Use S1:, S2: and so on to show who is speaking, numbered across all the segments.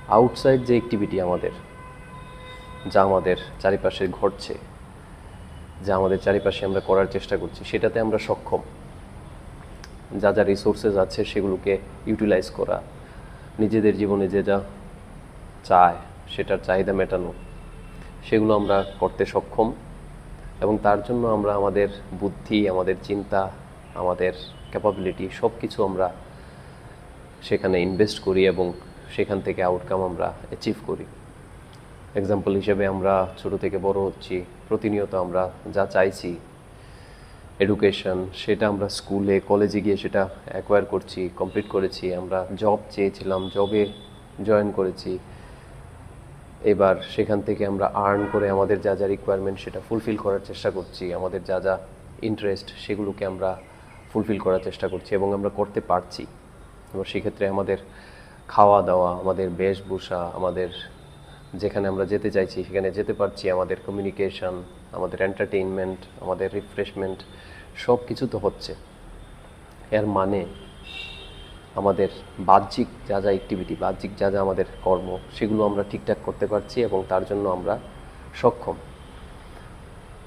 S1: Outside যে activity আমাদের, যা আমাদের চারিপাশে ঘটছে, যা আমাদের চারিপাশে আমরা করার চেষ্টা করছি, সেটাতে আমরা সক্ষম। যা যা রিসোর্সেস আছে সেগুলোকে ইউটিলাইজ করা, নিজেদের জীবনে যে যা চায় সেটার চাহিদা মেটানো, সেগুলো আমরা করতে সক্ষম। এবং তার জন্য আমরা আমাদের বুদ্ধি, আমাদের চিন্তা, আমাদের ক্যাপাবিলিটি সব কিছু আমরা সেখানে ইনভেস্ট করি এবং সেখান থেকে আউটকাম আমরা অ্যাচিভ করি। এক্সাম্পল হিসেবে আমরা ছোট থেকে বড় হচ্ছি, প্রতিনিয়ত আমরা যা চাইছি এডুকেশন, সেটা আমরা স্কুলে কলেজে গিয়ে সেটা অ্যাকোয়ার করছি, কমপ্লিট করেছি। আমরা জব চেয়েছিলাম, জবে জয়েন করেছি, এবার সেখান থেকে আমরা আর্ন করে আমাদের যা যা রিকোয়ারমেন্ট সেটা ফুলফিল করার চেষ্টা করছি, আমাদের যা যা ইন্টারেস্ট সেগুলোকে আমরা ফুলফিল করার চেষ্টা করছি এবং আমরা করতে পারছি। এবং সেক্ষেত্রে আমাদের খাওয়া দাওয়া, আমাদের বেশভূষা, আমাদের যেখানে আমরা যেতে চাইছি সেখানে যেতে পারছি, আমাদের কমিউনিকেশন, আমাদের এন্টারটেইনমেন্ট, আমাদের রিফ্রেশমেন্ট সব কিছু তো হচ্ছে। এর মানে আমাদের বাহ্যিক যা যা অ্যাক্টিভিটি, বাহ্যিক যা যা আমাদের কর্ম, সেগুলো আমরা ঠিকঠাক করতে পারছি এবং তার জন্য আমরা সক্ষম।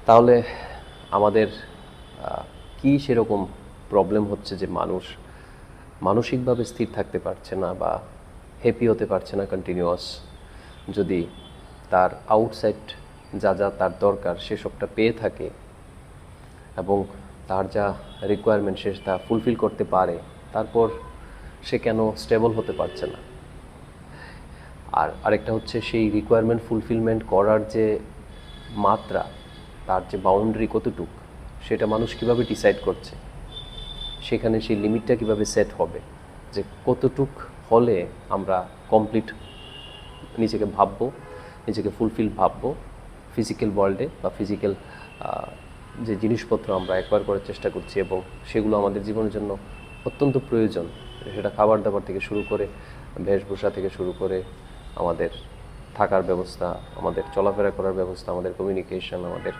S1: তাহলে আমাদের কি সেরকম প্রবলেম হচ্ছে যে মানুষ মানসিকভাবে স্থির থাকতে পারছে না বা হ্যাপি হতে পারছে না কন্টিনিউয়াস, যদি তার আউটসাইড যা যা তার দরকার সেসবটা পেয়ে থাকে এবং তার যা রিকোয়ারমেন্ট সে তা ফুলফিল করতে পারে, তারপর সে কেন স্টেবল হতে পারছে না? আর আরেকটা হচ্ছে সেই রিকোয়ারমেন্ট ফুলফিলমেন্ট করার যে মাত্রা, তার যে বাউন্ডারি কতটুক, সেটা মানুষ কিভাবে ডিসাইড করছে? সেখানে সেই লিমিটটা কিভাবে সেট হবে যে কতটুক হলে আমরা কমপ্লিট নিজেকে ভাববো, নিজেকে ফুলফিল ভাববো ফিজিক্যাল ওয়ার্ল্ডে বা ফিজিক্যাল যে জিনিসপত্র আমরা অ্যাকোয়ার করার চেষ্টা করছি এবং সেগুলো আমাদের জীবনের জন্য অত্যন্ত প্রয়োজন। সেটা খাবার দাবার থেকে শুরু করে, বেশভূষা থেকে শুরু করে, আমাদের থাকার ব্যবস্থা, আমাদের চলাফেরা করার ব্যবস্থা, আমাদের কমিউনিকেশন, আমাদের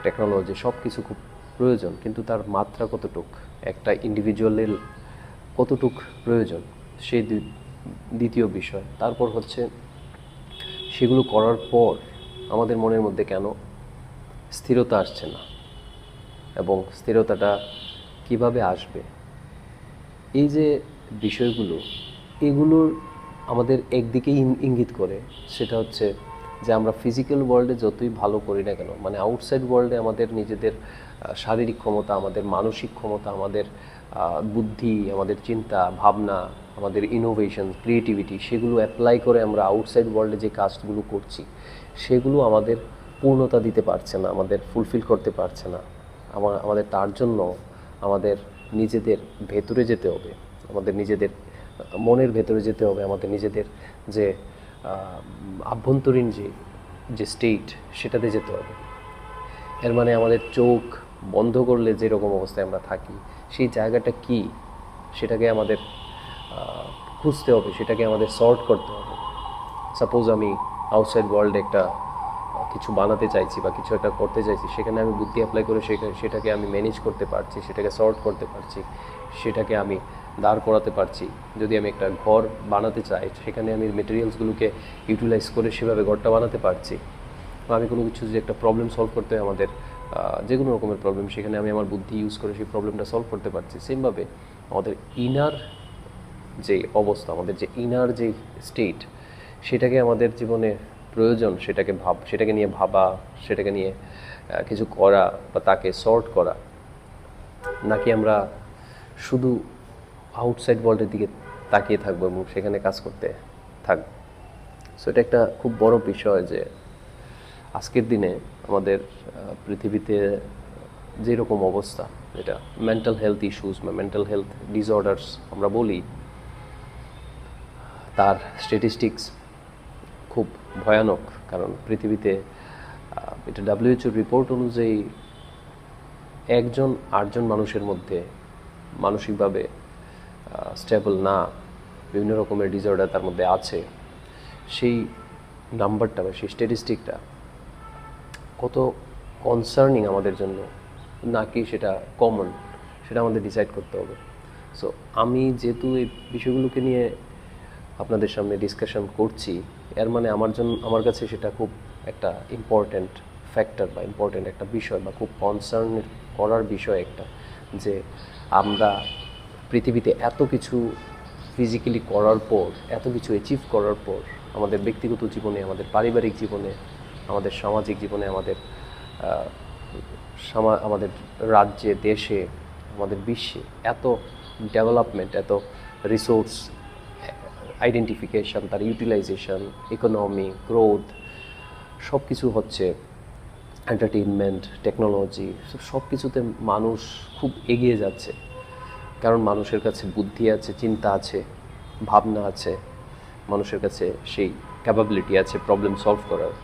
S1: টেকনোলজি, সব কিছু খুব প্রয়োজন। কিন্তু তার মাত্রা কতটুক, একটা ইন্ডিভিজুয়ালের কতটুক প্রয়োজন, সেই দ্বিতীয় বিষয়। তারপর হচ্ছে সেগুলো করার পর আমাদের মনের মধ্যে কেন স্থিরতা আসছে না এবং স্থিরতাটা কিভাবে আসবে? এই যে বিষয়গুলো, এগুলোর আমাদের একদিকেই ইঙ্গিত করে, সেটা হচ্ছে যে আমরা ফিজিক্যাল ওয়ার্ল্ডে যতই ভালো করি না কেন, মানে আউটসাইড ওয়ার্ল্ডে আমাদের নিজেদের শারীরিক ক্ষমতা, আমাদের মানসিক ক্ষমতা, আমাদের বুদ্ধি, আমাদের চিন্তা ভাবনা, আমাদের ইনোভেশন, ক্রিয়েটিভিটি, সেগুলো অ্যাপ্লাই করে আমরা আউটসাইড ওয়ার্ল্ডে যে কাজগুলো করছি সেগুলো আমাদের পূর্ণতা দিতে পারছে না, আমাদের ফুলফিল করতে পারছে না। আমাদের তার জন্য আমাদের নিজেদের ভেতরে যেতে হবে, আমাদের নিজেদের মনের ভেতরে যেতে হবে, আমাদের নিজেদের যে আভ্যন্তরীণ যে স্টেট, সেটাতে যেতে হবে। এর মানে আমাদের চোখ বন্ধ করলে যেরকম অবস্থায় আমরা থাকি, সেই জায়গাটা কি সেটাকে আমাদের খুঁজতে হবে, সেটাকে আমাদের সর্ট করতে হবে। সাপোজ আমি আউটসাইড ওয়ার্ল্ডে একটা কিছু বানাতে চাইছি বা কিছু একটা করতে চাইছি, সেখানে আমি বুদ্ধি অ্যাপ্লাই করে সেটাকে আমি ম্যানেজ করতে পারছি, সেটাকে সর্ট করতে পারছি, সেটাকে আমি দাঁড় করাতে পারছি। যদি আমি একটা ঘর বানাতে চাই, সেখানে আমি মেটেরিয়ালসগুলোকে ইউটিলাইজ করে সেভাবে ঘরটা বানাতে পারছি। বা আমি কোনো কিছু যে একটা প্রবলেম সলভ করতে হয়, আমাদের যে কোনো রকমের প্রবলেম, সেখানে আমি আমার বুদ্ধি ইউজ করে সেই প্রবলেমটা সলভ করতে পারছি। সেমভাবে আমাদের ইনার যে অবস্থা, আমাদের যে ইনার যে স্টেট, সেটাকে আমাদের জীবনে প্রয়োজন, সেটাকে নিয়ে ভাবা, সেটাকে নিয়ে কিছু করা বা তাকে সর্ট করা, নাকি আমরা শুধু আউটসাইড ওয়ার্ল্ডের দিকে তাকিয়ে থাকবো এবং সেখানে কাজ করতে থাকবো। সো এটা একটা খুব বড় বিষয় যে আজকের দিনে আমাদের পৃথিবীতে যেরকম অবস্থা, যেটা মেন্টাল হেলথ ইস্যুস বা মেন্টাল হেলথ ডিসঅর্ডার্স আমরা বলি, তার স্ট্যাটিস্টিক্স খুব ভয়ানক। কারণ পৃথিবীতে এটা WHO রিপোর্ট অনুযায়ী 1 জন 8 জন মানুষের মধ্যে মানসিকভাবে স্টেবল না, বিভিন্ন রকমের ডিসঅর্ডার তার মধ্যে আছে। সেই নাম্বারটা বা সেই স্ট্যাটিস্টিকটা কত কনসার্নিং আমাদের জন্য, নাকি সেটা কমন, সেটা আমাদের ডিসাইড করতে হবে। সো আমি যেহেতু এই বিষয়গুলোকে নিয়ে আপনাদের সামনে ডিসকাশন করছি, এর মানে আমার কাছে সেটা খুব একটা ইম্পর্ট্যান্ট ফ্যাক্টর বা ইম্পর্ট্যান্ট একটা বিষয় বা খুব কনসার্ন করার বিষয় একটা, যে আমরা পৃথিবীতে এত কিছু ফিজিক্যালি করার পর, এত কিছু অ্যাচিভ করার পর, আমাদের ব্যক্তিগত জীবনে, আমাদের পারিবারিক জীবনে, আমাদের সামাজিক জীবনে, আমাদের রাজ্যে, দেশে, আমাদের বিশ্বে এত ডেভেলপমেন্ট, এত রিসোর্স আইডেন্টিফিকেশন, তার ইউটিলাইজেশন, ইকোনমি গ্রোথ, সব কিছু হচ্ছে, এন্টারটেইনমেন্ট, টেকনোলজি, সব কিছুতে মানুষ খুব এগিয়ে যাচ্ছে। কারণ মানুষের কাছে বুদ্ধি আছে, চিন্তা আছে, ভাবনা আছে, মানুষের কাছে সেই ক্যাপাবিলিটি আছে প্রবলেম সলভ করার,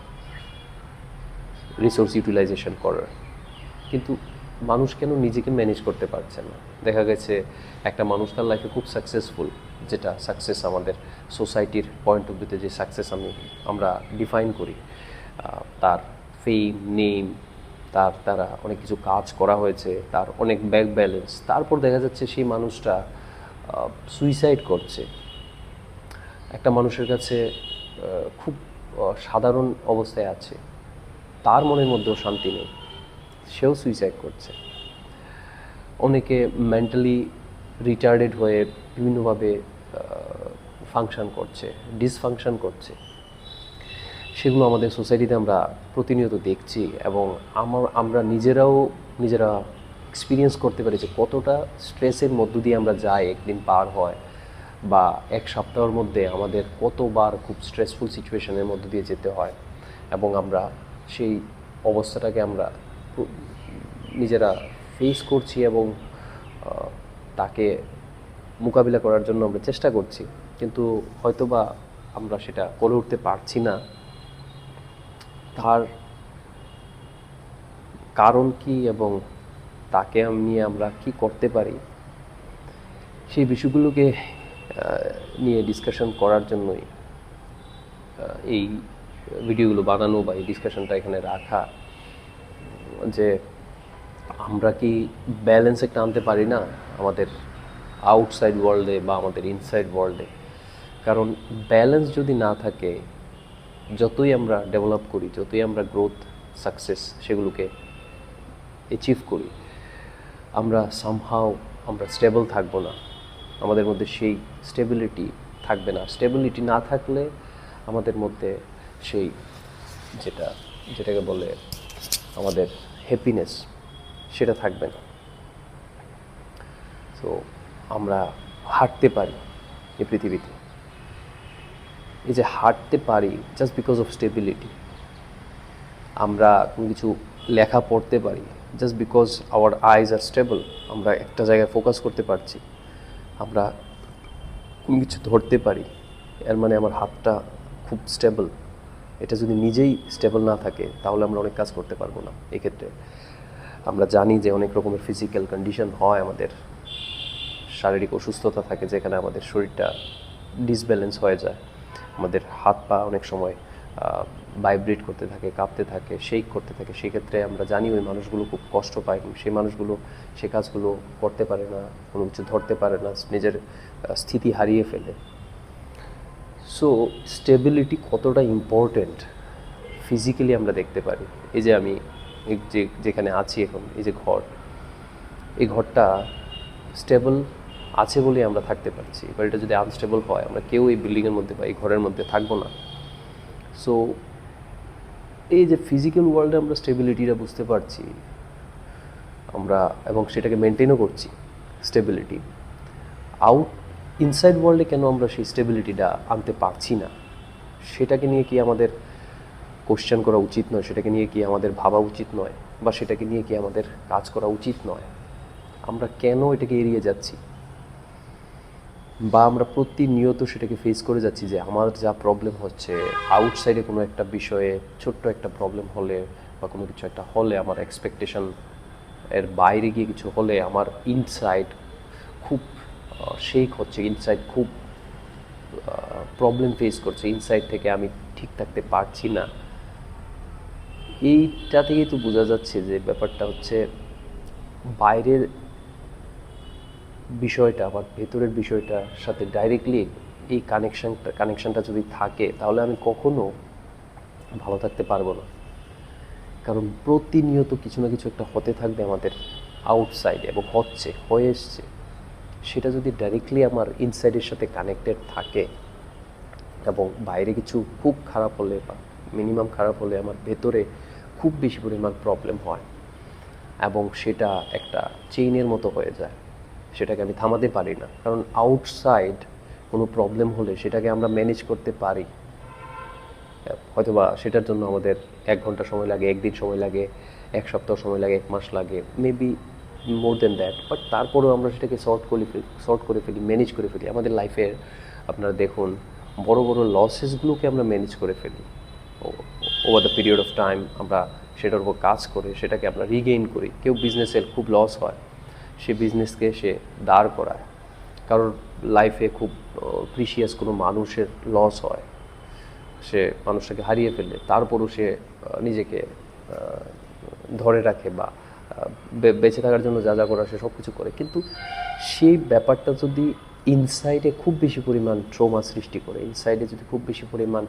S1: রিসোর্স ইউটিলাইজেশন করার। কিন্তু মানুষ কেন নিজেকে ম্যানেজ করতে পারছে না? দেখা গেছে একটা মানুষ তার লাইফে খুব সাকসেসফুল, যেটা সাকসেস আমাদের সোসাইটির পয়েন্ট অফ ভিউতে যে সাকসেস আমরা ডিফাইন করি, তার ফেম, নেম, তার দ্বারা অনেক কিছু কাজ করা হয়েছে, তার অনেক ব্যাংক ব্যালেন্স, তারপর দেখা যাচ্ছে সেই মানুষটা সুইসাইড করছে। একটা মানুষের কাছে খুব সাধারণ অবস্থায় আছে, তার মনের মধ্যেও শান্তি নেই, সেও সুইসাইড করছে। অনেকে মেন্টালি রিটার্ডেড হয়ে বিভিন্নভাবে ফাংশন করছে, ডিসফাংশন করছে। সেগুলো আমাদের সোসাইটিতে আমরা প্রতিনিয়ত দেখছি, এবং আমরা নিজেরা এক্সপিরিয়েন্স করতে পারি যে কতটা স্ট্রেসের মধ্য দিয়ে আমরা যাই, একদিন পার হয় বা এক সপ্তাহের মধ্যে আমাদের কতবার খুব স্ট্রেসফুল সিচুয়েশনের মধ্য দিয়ে যেতে হয়, এবং আমরা সেই অবস্থাটাকে আমরা নিজেরা ফেস করছি এবং তাকে মোকাবিলা করার জন্য আমরা চেষ্টা করছি, কিন্তু হয়তোবা আমরা সেটা করে উঠতে পারছি না। তার কারণ কি এবং তাকে নিয়ে আমরা কি করতে পারি, সেই বিষয়গুলোকে নিয়ে ডিসকাশন করার জন্যই এই ভিডিওগুলো বানানো বা এই ডিসকাশনটা এখানে রাখা, যে আমরা কি ব্যালেন্স একটা আনতে পারি না আমাদের আউটসাইড ওয়ার্ল্ডে বা আমাদের ইনসাইড ওয়ার্ল্ডে? কারণ ব্যালেন্স যদি না থাকে, যতই আমরা ডেভেলপ করি, যতই আমরা গ্রোথ, সাকসেস সেগুলোকে অ্যাচিভ করি, আমরা স্টেবল থাকবো না, আমাদের মধ্যে সেই স্টেবিলিটি থাকবে না। স্টেবিলিটি না থাকলে আমাদের মধ্যে সেই যেটাকে বলে আমাদের হ্যাপিনেস, সেটা থাকবে না। তো আমরা হাঁটতে পারি এই পৃথিবীতে, এই যে হাঁটতে পারি জাস্ট বিকজ অফ স্টেবিলিটি। আমরা কোনো কিছু লেখা পড়তে পারি just because our eyes are stable, আমরা একটা জায়গায় ফোকাস করতে পারছি। আমরা কোনো কিছু ধরতে পারি, এর মানে আমার হাতটা খুব স্টেবল। এটা যদি নিজেই স্টেবল না থাকে তাহলে আমরা অনেক কাজ করতে পারবো না। এক্ষেত্রে আমরা জানি যে অনেক রকমের ফিজিক্যাল কন্ডিশন হয়, আমাদের শারীরিক অসুস্থতা থাকে যেখানে আমাদের শরীরটা ডিসব্যালেন্স হয়ে যায়, আমাদের হাত পা অনেক সময় ভাইব্রেট করতে থাকে, কাঁপতে থাকে, শেক করতে থাকে। সেক্ষেত্রে আমরা জানি ওই মানুষগুলো খুব কষ্ট পায়, সেই মানুষগুলো সে কাজগুলো করতে পারে না, কোনো কিছু ধরতে পারে না, নিজের স্থিতি হারিয়ে ফেলে। সো স্টেবিলিটি কতটা ইম্পর্টেন্ট ফিজিক্যালি আমরা দেখতে পারি। এই যে আমি যেখানে আছি এখন, এই যে এই ঘরটা স্টেবল আছে বলেই আমরা থাকতে পারছি, এবার এটা যদি আনস্টেবল হয়, আমরা কেউ এই বিল্ডিংয়ের মধ্যে বা এই ঘরের মধ্যে থাকবো না। সো এই যে ফিজিক্যাল ওয়ার্ল্ডে আমরা স্টেবিলিটিটা বুঝতে পারছি আমরা, এবং সেটাকে মেনটেনও করছি স্টেবিলিটি, ইনসাইড ওয়ার্ল্ডে কেন আমরা সেই স্টেবিলিটিটা আনতে পারছি না, সেটাকে নিয়ে কি আমাদের কোশ্চেন করা উচিত নয়? সেটাকে নিয়ে কি আমাদের ভাবা উচিত নয়? বা সেটাকে নিয়ে কি আমাদের কাজ করা উচিত নয়? আমরা কেন এটাকে এড়িয়ে যাচ্ছি, বা আমরা প্রতিনিয়ত সেটাকে ফেস করে যাচ্ছি যে আমার যা প্রবলেম হচ্ছে আউটসাইডে কোনো একটা বিষয়ে ছোট্ট একটা প্রবলেম হলে বা কোনো কিছু একটা হলে, আমার এক্সপেকটেশন এর বাইরে গিয়ে কিছু হলে আমার ইনসাইড খুব শেক হচ্ছে, ইনসাইড খুব প্রবলেম ফেস করছে, ইনসাইড থেকে আমি ঠিক থাকতে পারছি না। এইটা থেকেই তো বোঝা যাচ্ছে যে ব্যাপারটা হচ্ছে বাইরের বিষয়টা আমার ভেতরের বিষয়টার সাথে ডাইরেক্টলি এই কানেকশনটা যদি থাকে তাহলে আমি কখনো ভালো থাকতে পারবো না। কারণ প্রতিনিয়ত কিছু না কিছু একটা হতে থাকবে আমাদের আউটসাইডে, এবং হয়ে এসছে। সেটা যদি ডাইরেক্টলি আমার ইনসাইডের সাথে কানেক্টেড থাকে এবং বাইরে কিছু খুব খারাপ হলে বা মিনিমাম খারাপ হলে আমার ভেতরে খুব বেশি পরিমাণ প্রবলেম হয়, এবং সেটা একটা চেইনের মতো হয়ে যায়, সেটাকে আমি থামাতে পারি না। কারণ আউটসাইড কোনো প্রবলেম হলে সেটাকে আমরা ম্যানেজ করতে পারি, হয়তোবা সেটার জন্য আমাদের 1 ঘন্টা সময় লাগে, 1 দিন সময় লাগে, 1 সপ্তাহ সময় লাগে, 1 মাস লাগে, maybe more than that, but তারপরেও আমরা সেটাকে সর্ট করে ফেলি, ম্যানেজ করে ফেলি। আমাদের লাইফের আপনারা দেখুন বড় বড় লসেসগুলোকে আমরা ম্যানেজ করে ফেলি over the period of time. আমরা সেটার উপর কাজ করে সেটাকে আমরা রিগেইন করি। কেউ বিজনেসের খুব লস হয়, সে বিজনেসকে সে দাঁড় করায়। কারোর লাইফে খুব প্রিশিয়াস কোনো মানুষের লস হয়, সে মানুষটাকে হারিয়ে ফেললে তারপরও সে নিজেকে ধরে রাখে বা বেঁচে থাকার জন্য যা যা করার সে সব কিছু করে। কিন্তু সেই ব্যাপারটা যদি ইনসাইডে খুব বেশি পরিমাণ ট্রমা সৃষ্টি করে, ইনসাইডে যদি খুব বেশি পরিমাণ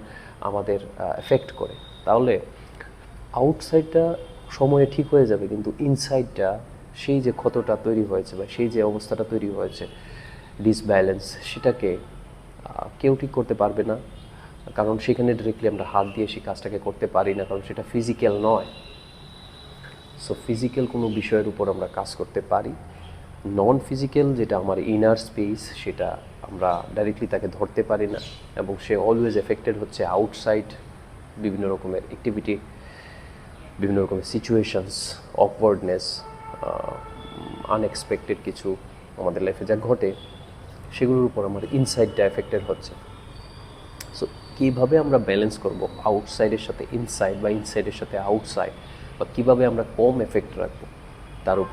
S1: আমাদের এফেক্ট করে, তাহলে আউটসাইডটা সময়ে ঠিক হয়ে যাবে, কিন্তু ইনসাইডটা সেই যে ক্ষতটা তৈরি হয়েছে বা সেই যে অবস্থাটা তৈরি হয়েছে ডিসব্যালেন্স, সেটাকে কেউ ঠিক করতে পারবে না। কারণ সেখানে ডিরেক্টলি আমরা হাত দিয়ে সেই কাজটাকে করতে পারি না, কারণ সেটা ফিজিক্যাল নয়। সো ফিজিক্যাল কোনো বিষয়ের উপর আমরা কাজ করতে পারি, নন ফিজিক্যাল যেটা আমার ইনার স্পেস, সেটা আমরা ডাইরেক্টলি তাকে ধরতে পারি না, এবং সে অলওয়েজ এফেক্টেড হচ্ছে আউটসাইড বিভিন্ন রকমের অ্যাক্টিভিটি, বিভিন্ন রকমের সিচুয়েশনস, অকওয়ার্ডনেস, আনএক্সপেক্টেড কিছু আমাদের লাইফে যা ঘটে, সেগুলোর উপর আমার ইনসাইডটা এফেক্টেড হচ্ছে। সো কীভাবে আমরা ব্যালেন্স করব আউটসাইডের সাথে ইনসাইড বা ইনসাইডের সাথে আউটসাইড, বা কীভাবে আমরা কম এফেক্ট রাখবো তার উপর